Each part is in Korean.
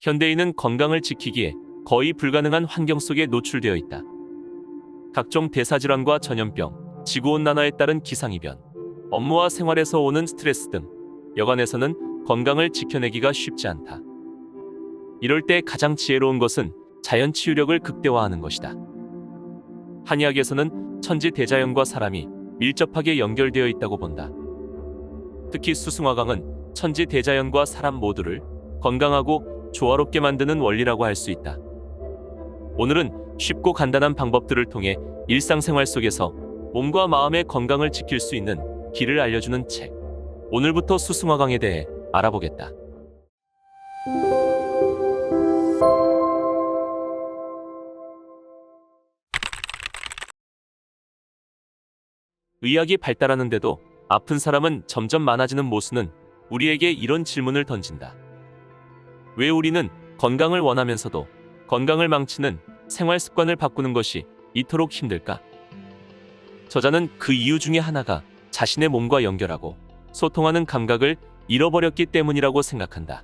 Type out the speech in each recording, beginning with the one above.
현대인은 건강을 지키기에 거의 불가능한 환경 속에 노출되어 있다. 각종 대사질환과 전염병, 지구온난화에 따른 기상이변, 업무와 생활에서 오는 스트레스 등 여간에서는 건강을 지켜내기가 쉽지 않다. 이럴 때 가장 지혜로운 것은 자연 치유력을 극대화하는 것이다. 한의학에서는 천지대자연과 사람이 밀접하게 연결되어 있다고 본다. 특히 수승화강은 천지대자연과 사람 모두를 건강하고 조화롭게 만드는 원리라고 할 수 있다. 오늘은 쉽고 간단한 방법들을 통해 일상생활 속에서 몸과 마음의 건강을 지킬 수 있는 길을 알려주는 책. 오늘부터 수승화강에 대해 알아보겠다. 의학이 발달하는데도 아픈 사람은 점점 많아지는 모순은 우리에게 이런 질문을 던진다. 왜 우리는 건강을 원하면서도 건강을 망치는 생활 습관을 바꾸는 것이 이토록 힘들까? 저자는 그 이유 중에 하나가 자신의 몸과 연결하고 소통하는 감각을 잃어버렸기 때문이라고 생각한다.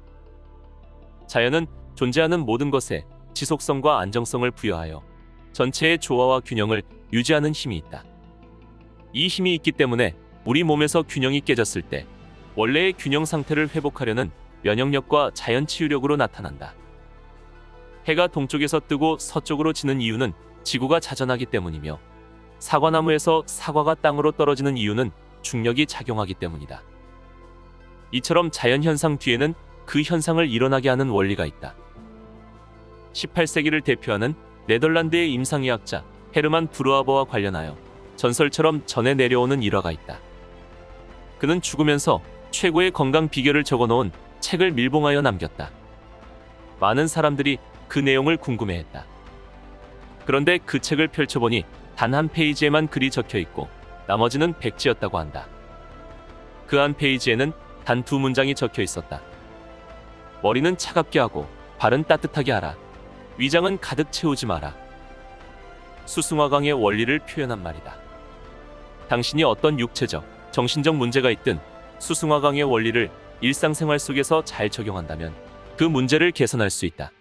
자연은 존재하는 모든 것에 지속성과 안정성을 부여하여 전체의 조화와 균형을 유지하는 힘이 있다. 이 힘이 있기 때문에 우리 몸에서 균형이 깨졌을 때 원래의 균형 상태를 회복하려는 면역력과 자연 치유력으로 나타난다. 해가 동쪽에서 뜨고 서쪽으로 지는 이유는 지구가 자전하기 때문이며, 사과나무에서 사과가 땅으로 떨어지는 이유는 중력이 작용하기 때문이다. 이처럼 자연현상 뒤에는 그 현상을 일어나게 하는 원리가 있다. 18세기를 대표하는 네덜란드의 임상의학자 헤르만 브루아버와 관련하여 전설처럼 전해 내려오는 일화가 있다. 그는 죽으면서 최고의 건강 비결을 적어놓은 책을 밀봉하여 남겼다. 많은 사람들이 그 내용을 궁금해했다. 그런데 그 책을 펼쳐보니 단 한 페이지에만 글이 적혀있고 나머지는 백지였다고 한다. 그 한 페이지에는 단 2문장이 적혀있었다. 머리는 차갑게 하고 발은 따뜻하게 하라. 위장은 가득 채우지 마라. 수승화강의 원리를 표현한 말이다. 당신이 어떤 육체적, 정신적 문제가 있든 수승화강의 원리를 일상생활 속에서 잘 적용한다면 그 문제를 개선할 수 있다.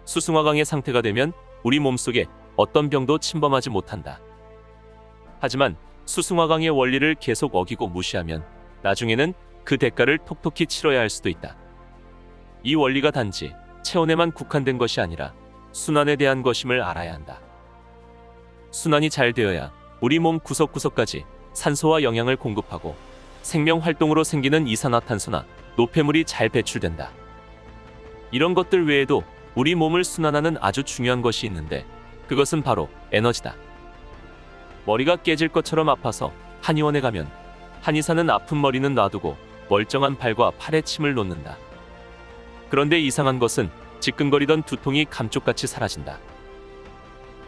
수승화강의 상태가 되면 우리 몸속에 어떤 병도 침범하지 못한다. 하지만 수승화강의 원리를 계속 어기고 무시하면 나중에는 그 대가를 톡톡히 치러야 할 수도 있다. 이 원리가 단지 체온에만 국한된 것이 아니라 순환에 대한 것임을 알아야 한다. 순환이 잘 되어야 우리 몸 구석구석까지 산소와 영양을 공급하고 생명활동으로 생기는 이산화탄소나 노폐물이 잘 배출된다. 이런 것들 외에도 우리 몸을 순환하는 아주 중요한 것이 있는데 그것은 바로 에너지다. 머리가 깨질 것처럼 아파서 한의원에 가면 한의사는 아픈 머리는 놔두고 멀쩡한 발과 팔에 침을 놓는다. 그런데 이상한 것은 지끈거리던 두통이 감쪽같이 사라진다.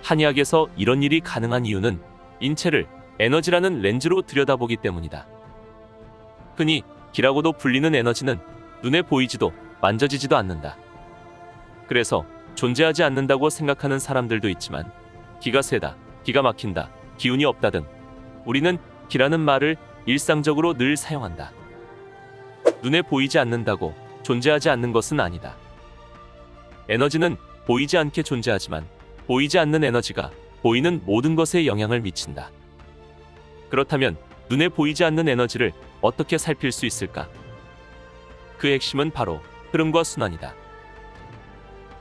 한의학에서 이런 일이 가능한 이유는 인체를 에너지라는 렌즈로 들여다보기 때문이다. 흔히 기라고도 불리는 에너지는 눈에 보이지도 만져지지도 않는다. 그래서 존재하지 않는다고 생각하는 사람들도 있지만 기가 세다, 기가 막힌다, 기운이 없다 등 우리는 기라는 말을 일상적으로 늘 사용한다. 눈에 보이지 않는다고 존재하지 않는 것은 아니다. 에너지는 보이지 않게 존재하지만 보이지 않는 에너지가 보이는 모든 것에 영향을 미친다. 그렇다면 눈에 보이지 않는 에너지를 어떻게 살필 수 있을까? 그 핵심은 바로 흐름과 순환이다.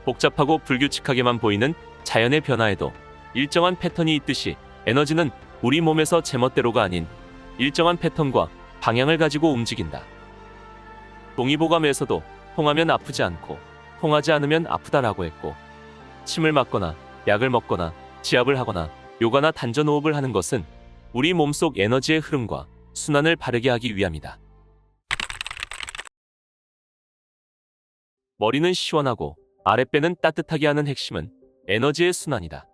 복잡하고 불규칙하게만 보이는 자연의 변화에도 일정한 패턴이 있듯이 에너지는 우리 몸에서 제멋대로가 아닌 일정한 패턴과 방향을 가지고 움직인다. 동의보감에서도 통하면 아프지 않고 통하지 않으면 아프다라고 했고, 침을 맞거나 약을 먹거나 지압을 하거나 요가나 단전호흡을 하는 것은 우리 몸속 에너지의 흐름과 순환을 바르게 하기 위함이다. 머리는 시원하고 아랫배는 따뜻하게 하는 핵심은 에너지의 순환이다.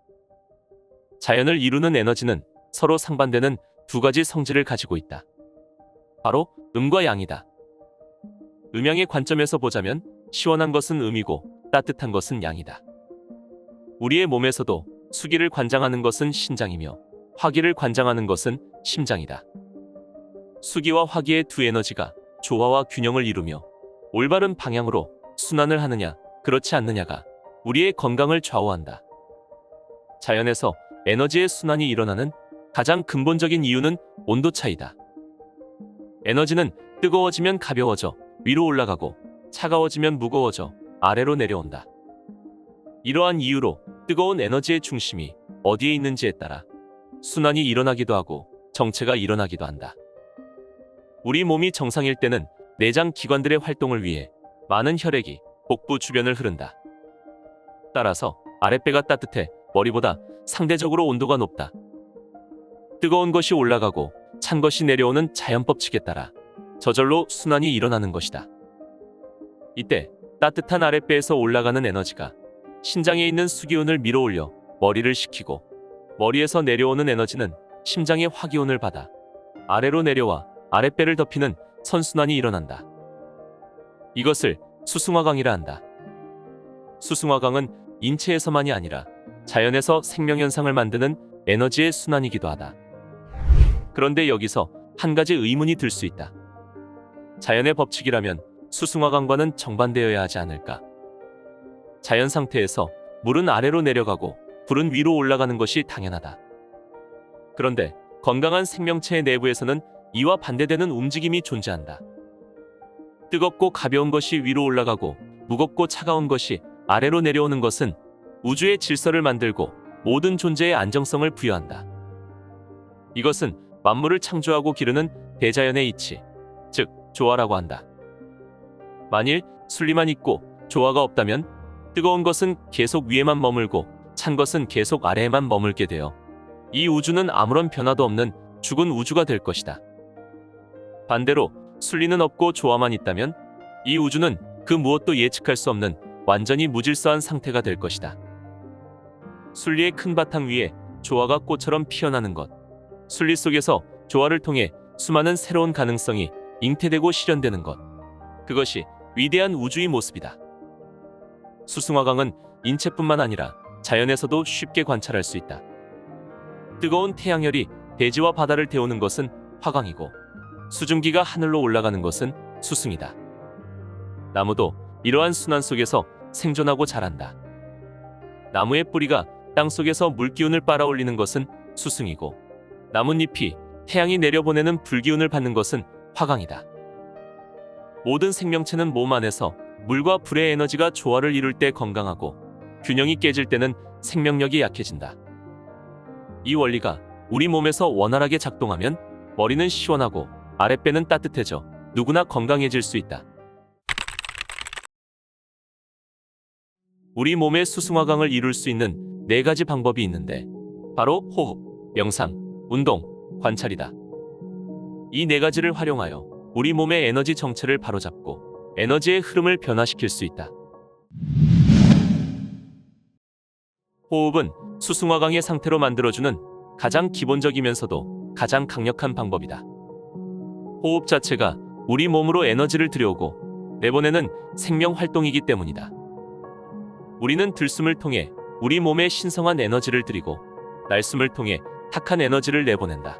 자연을 이루는 에너지는 서로 상반되는 두 가지 성질을 가지고 있다. 바로 음과 양이다. 음양의 관점에서 보자면 시원한 것은 음이고 따뜻한 것은 양이다. 우리의 몸에서도 수기를 관장하는 것은 신장이며 화기를 관장하는 것은 심장이다. 수기와 화기의 두 에너지가 조화와 균형을 이루며 올바른 방향으로 순환을 하느냐, 그렇지 않느냐가 우리의 건강을 좌우한다. 자연에서 에너지의 순환이 일어나는 가장 근본적인 이유는 온도 차이다. 에너지는 뜨거워지면 가벼워져 위로 올라가고 차가워지면 무거워져 아래로 내려온다. 이러한 이유로 뜨거운 에너지의 중심이 어디에 있는지에 따라 순환이 일어나기도 하고 정체가 일어나기도 한다. 우리 몸이 정상일 때는 내장 기관들의 활동을 위해 많은 혈액이 복부 주변을 흐른다. 따라서 아랫배가 따뜻해 머리보다 상대적으로 온도가 높다. 뜨거운 것이 올라가고 찬 것이 내려오는 자연 법칙에 따라 저절로 순환이 일어나는 것이다. 이때 따뜻한 아랫배에서 올라가는 에너지가 신장에 있는 수기운을 밀어올려 머리를 식히고 머리에서 내려오는 에너지는 심장의 화기운을 받아 아래로 내려와 아랫배를 덮이는 선순환이 일어난다. 이것을 수승화강이라 한다. 수승화강은 인체에서만이 아니라 자연에서 생명현상을 만드는 에너지의 순환이기도 하다. 그런데 여기서 한 가지 의문이 들 수 있다. 자연의 법칙이라면 수승화강과는 정반대여야 하지 않을까? 자연 상태에서 물은 아래로 내려가고 불은 위로 올라가는 것이 당연하다. 그런데 건강한 생명체의 내부에서는 이와 반대되는 움직임이 존재한다. 뜨겁고 가벼운 것이 위로 올라가고 무겁고 차가운 것이 아래로 내려오는 것은 우주의 질서를 만들고 모든 존재의 안정성을 부여한다. 이것은 만물을 창조하고 기르는 대자연의 이치, 즉 조화라고 한다. 만일 순리만 있고 조화가 없다면 뜨거운 것은 계속 위에만 머물고 찬 것은 계속 아래에만 머물게 되어 이 우주는 아무런 변화도 없는 죽은 우주가 될 것이다. 반대로 순리는 없고 조화만 있다면 이 우주는 그 무엇도 예측할 수 없는 완전히 무질서한 상태가 될 것이다. 순리의 큰 바탕 위에 조화가 꽃처럼 피어나는 것, 순리 속에서 조화를 통해 수많은 새로운 가능성이 잉태되고 실현되는 것, 그것이 위대한 우주의 모습이다. 수승화강은 인체뿐만 아니라 자연에서도 쉽게 관찰할 수 있다. 뜨거운 태양열이 대지와 바다를 데우는 것은 화강이고 수증기가 하늘로 올라가는 것은 수승이다. 나무도 이러한 순환 속에서 생존하고 자란다. 나무의 뿌리가 땅속에서 물기운을 빨아올리는 것은 수승이고 나뭇잎이 태양이 내려보내는 불기운을 받는 것은 화강이다. 모든 생명체는 몸 안에서 물과 불의 에너지가 조화를 이룰 때 건강하고 균형이 깨질 때는 생명력이 약해진다. 이 원리가 우리 몸에서 원활하게 작동하면 머리는 시원하고 아랫배는 따뜻해져 누구나 건강해질 수 있다. 우리 몸의 수승화강을 이룰 수 있는 4가지 방법이 있는데 바로 호흡, 명상, 운동, 관찰이다. 이 4가지를 활용하여 우리 몸의 에너지 정체를 바로잡고 에너지의 흐름을 변화시킬 수 있다. 호흡은 수승화강의 상태로 만들어주는 가장 기본적이면서도 가장 강력한 방법이다. 호흡 자체가 우리 몸으로 에너지를 들여오고 내보내는 생명 활동이기 때문이다. 우리는 들숨을 통해 우리 몸에 신성한 에너지를 들이고 날숨을 통해 탁한 에너지를 내보낸다.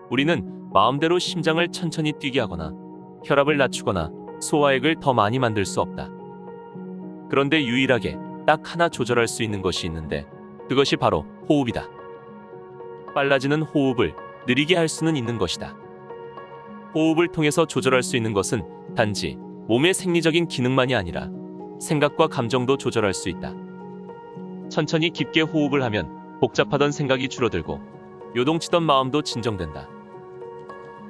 우리는 마음대로 심장을 천천히 뛰게 하거나 혈압을 낮추거나 소화액을 더 많이 만들 수 없다. 그런데 유일하게 딱 하나 조절할 수 있는 것이 있는데 그것이 바로 호흡이다. 빨라지는 호흡을 느리게 할 수는 있는 것이다. 호흡을 통해서 조절할 수 있는 것은 단지 몸의 생리적인 기능만이 아니라 생각과 감정도 조절할 수 있다. 천천히 깊게 호흡을 하면 복잡하던 생각이 줄어들고 요동치던 마음도 진정된다.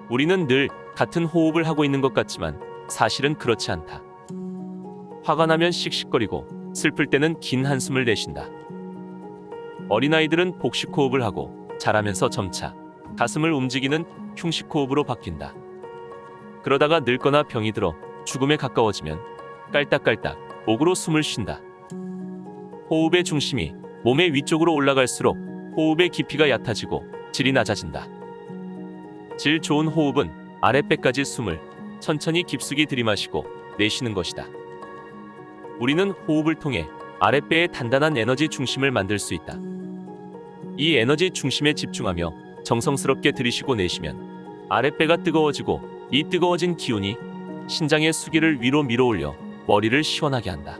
우리는 늘 같은 호흡을 하고 있는 것 같지만 사실은 그렇지 않다. 화가 나면 씩씩거리고 슬플 때는 긴 한숨을 내쉰다. 어린아이들은 복식호흡을 하고 자라면서 점차 가슴을 움직이는 흉식호흡으로 바뀐다. 그러다가 늙거나 병이 들어 죽음에 가까워지면 깔딱깔딱 목으로 숨을 쉰다. 호흡의 중심이 몸의 위쪽으로 올라갈수록 호흡의 깊이가 얕아지고 질이 낮아진다. 질 좋은 호흡은 아랫배까지 숨을 천천히 깊숙이 들이마시고 내쉬는 것이다. 우리는 호흡을 통해 아랫배의 단단한 에너지 중심을 만들 수 있다. 이 에너지 중심에 집중하며 정성스럽게 들이쉬고 내쉬면 아랫배가 뜨거워지고 이 뜨거워진 기운이 신장의 수기를 위로 밀어올려 머리를 시원하게 한다.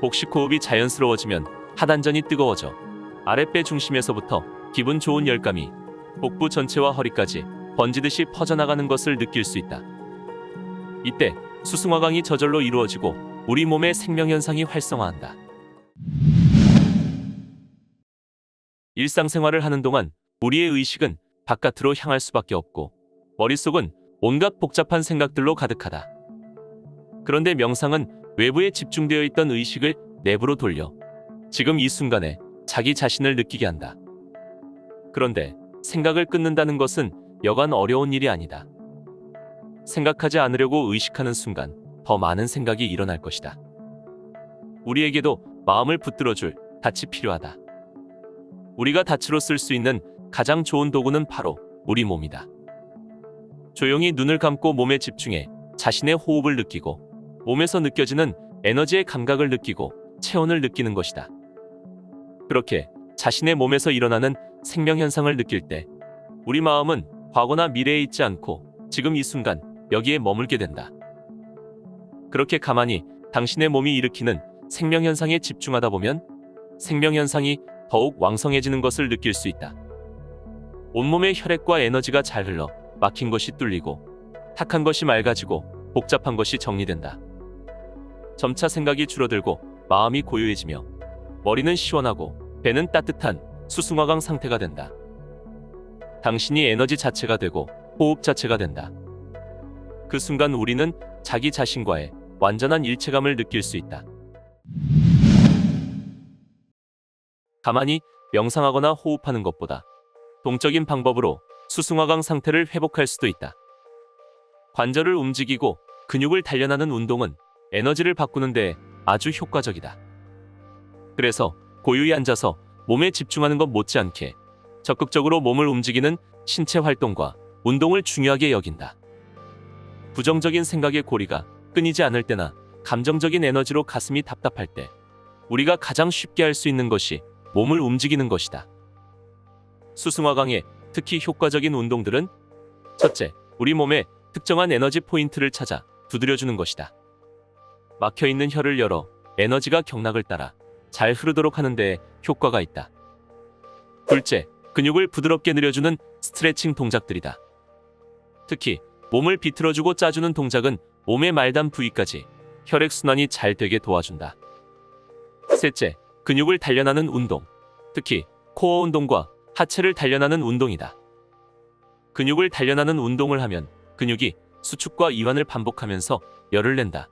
복식 호흡이 자연스러워지면 하단전이 뜨거워져 아랫배 중심에서부터 기분 좋은 열감이 복부 전체와 허리까지 번지듯이 퍼져나가는 것을 느낄 수 있다. 이때 수승화강이 저절로 이루어지고 우리 몸의 생명현상이 활성화한다. 일상생활을 하는 동안 우리의 의식은 바깥으로 향할 수밖에 없고 머릿속은 온갖 복잡한 생각들로 가득하다. 그런데 명상은 외부에 집중되어 있던 의식을 내부로 돌려 지금 이 순간에 자기 자신을 느끼게 한다. 그런데 생각을 끊는다는 것은 여간 어려운 일이 아니다. 생각하지 않으려고 의식하는 순간 더 많은 생각이 일어날 것이다. 우리에게도 마음을 붙들어줄 닻이 필요하다. 우리가 닻으로 쓸 수 있는 가장 좋은 도구는 바로 우리 몸이다. 조용히 눈을 감고 몸에 집중해 자신의 호흡을 느끼고 몸에서 느껴지는 에너지의 감각을 느끼고 체온을 느끼는 것이다. 그렇게 자신의 몸에서 일어나는 생명현상을 느낄 때 우리 마음은 과거나 미래에 있지 않고 지금 이 순간 여기에 머물게 된다. 그렇게 가만히 당신의 몸이 일으키는 생명현상에 집중하다 보면 생명현상이 더욱 왕성해지는 것을 느낄 수 있다. 온몸의 혈액과 에너지가 잘 흘러 막힌 것이 뚫리고 탁한 것이 맑아지고 복잡한 것이 정리된다. 점차 생각이 줄어들고 마음이 고요해지며 머리는 시원하고 배는 따뜻한 수승화강 상태가 된다. 당신이 에너지 자체가 되고 호흡 자체가 된다. 그 순간 우리는 자기 자신과의 완전한 일체감을 느낄 수 있다. 가만히 명상하거나 호흡하는 것보다 동적인 방법으로 수승화강 상태를 회복할 수도 있다. 관절을 움직이고 근육을 단련하는 운동은 에너지를 바꾸는 데 아주 효과적이다. 그래서 고요히 앉아서 몸에 집중하는 것 못지않게 적극적으로 몸을 움직이는 신체 활동과 운동을 중요하게 여긴다. 부정적인 생각의 고리가 끊이지 않을 때나 감정적인 에너지로 가슴이 답답할 때 우리가 가장 쉽게 할 수 있는 것이 몸을 움직이는 것이다. 수승화강의 특히 효과적인 운동들은 첫째, 우리 몸의 특정한 에너지 포인트를 찾아 두드려주는 것이다. 막혀있는 혈을 열어 에너지가 경락을 따라 잘 흐르도록 하는 데에 효과가 있다. 둘째, 근육을 부드럽게 늘려주는 스트레칭 동작들이다. 특히 몸을 비틀어주고 짜주는 동작은 몸의 말단 부위까지 혈액순환이 잘 되게 도와준다. 셋째, 근육을 단련하는 운동, 특히 코어 운동과 하체를 단련하는 운동이다. 근육을 단련하는 운동을 하면 근육이 수축과 이완을 반복하면서 열을 낸다.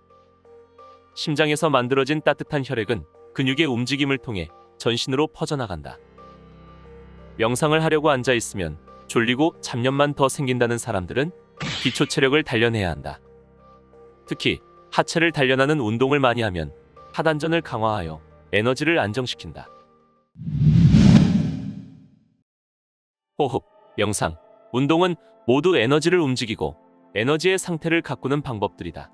심장에서 만들어진 따뜻한 혈액은 근육의 움직임을 통해 전신으로 퍼져나간다. 명상을 하려고 앉아 있으면 졸리고 잡념만 더 생긴다는 사람들은 기초 체력을 단련해야 한다. 특히 하체를 단련하는 운동을 많이 하면 하단전을 강화하여 에너지를 안정시킨다. 호흡, 명상, 운동은 모두 에너지를 움직이고 에너지의 상태를 가꾸는 방법들이다.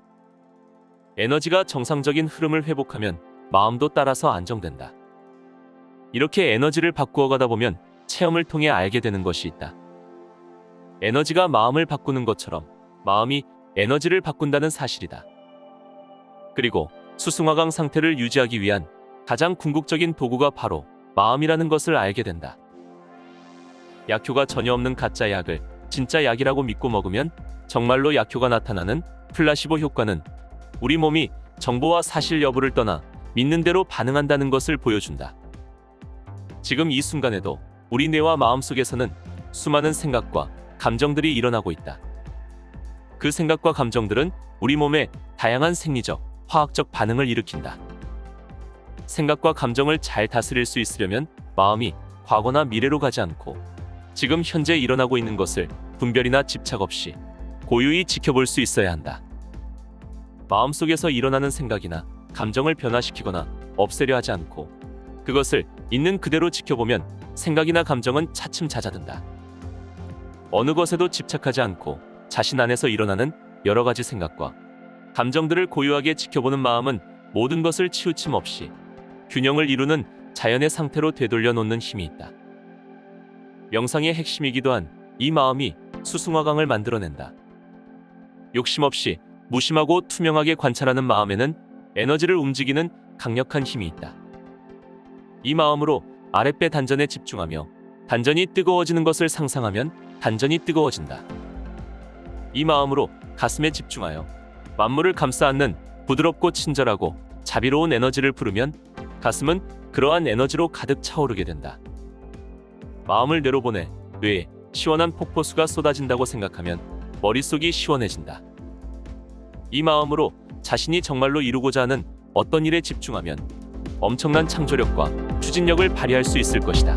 에너지가 정상적인 흐름을 회복하면 마음도 따라서 안정된다. 이렇게 에너지를 바꾸어 가다 보면 체험을 통해 알게 되는 것이 있다. 에너지가 마음을 바꾸는 것처럼 마음이 에너지를 바꾼다는 사실이다. 그리고 수승화강 상태를 유지하기 위한 가장 궁극적인 도구가 바로 마음이라는 것을 알게 된다. 약효가 전혀 없는 가짜 약을 진짜 약이라고 믿고 먹으면 정말로 약효가 나타나는 플라시보 효과는 우리 몸이 정보와 사실 여부를 떠나 믿는 대로 반응한다는 것을 보여준다. 지금 이 순간에도 우리 뇌와 마음 속에서는 수많은 생각과 감정들이 일어나고 있다. 그 생각과 감정들은 우리 몸에 다양한 생리적, 화학적 반응을 일으킨다. 생각과 감정을 잘 다스릴 수 있으려면 마음이 과거나 미래로 가지 않고 지금 현재 일어나고 있는 것을 분별이나 집착 없이 고요히 지켜볼 수 있어야 한다. 마음속에서 일어나는 생각이나 감정을 변화시키거나 없애려 하지 않고 그것을 있는 그대로 지켜보면 생각이나 감정은 차츰 잦아든다. 어느 것에도 집착하지 않고 자신 안에서 일어나는 여러 가지 생각과 감정들을 고요하게 지켜보는 마음은 모든 것을 치우침 없이 균형을 이루는 자연의 상태로 되돌려 놓는 힘이 있다. 명상의 핵심이기도 한 이 마음이 수승화강을 만들어낸다. 욕심 없이 무심하고 투명하게 관찰하는 마음에는 에너지를 움직이는 강력한 힘이 있다. 이 마음으로 아랫배 단전에 집중하며 단전이 뜨거워지는 것을 상상하면 단전이 뜨거워진다. 이 마음으로 가슴에 집중하여 만물을 감싸 안는 부드럽고 친절하고 자비로운 에너지를 부르면 가슴은 그러한 에너지로 가득 차오르게 된다. 마음을 뇌로 보내 뇌에 시원한 폭포수가 쏟아진다고 생각하면 머릿속이 시원해진다. 이 마음으로 자신이 정말로 이루고자 하는 어떤 일에 집중하면 엄청난 창조력과 추진력을 발휘할 수 있을 것이다.